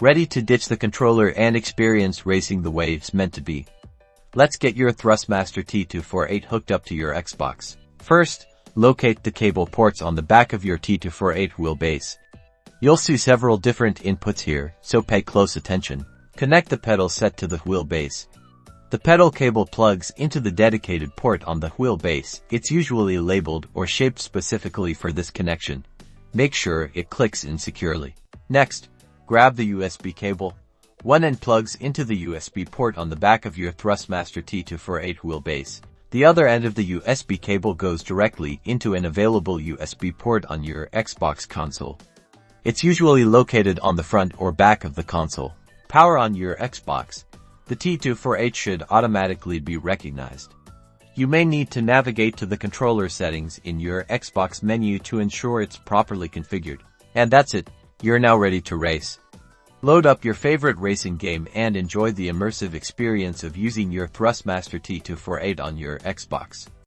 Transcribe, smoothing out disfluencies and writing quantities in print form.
Ready to ditch the controller and experience racing the way it's meant to be? Let's get your Thrustmaster T248 hooked up to your Xbox. First, locate the cable ports on the back of your T248 wheelbase. You'll see several different inputs here, so pay close attention. Connect the pedal set to the wheelbase. The pedal cable plugs into the dedicated port on the wheelbase. It's usually labeled or shaped specifically for this connection. Make sure it clicks in securely. Next, grab the USB cable. One end plugs into the USB port on the back of your Thrustmaster T248 wheelbase. The other end of the USB cable goes directly into an available USB port on your Xbox console. It's usually located on the front or back of the console. Power on your Xbox. The T248 should automatically be recognized. You may need to navigate to the controller settings in your Xbox menu to ensure it's properly configured. And that's it, you're now ready to race. Load up your favorite racing game and enjoy the immersive experience of using your Thrustmaster T248 on your Xbox.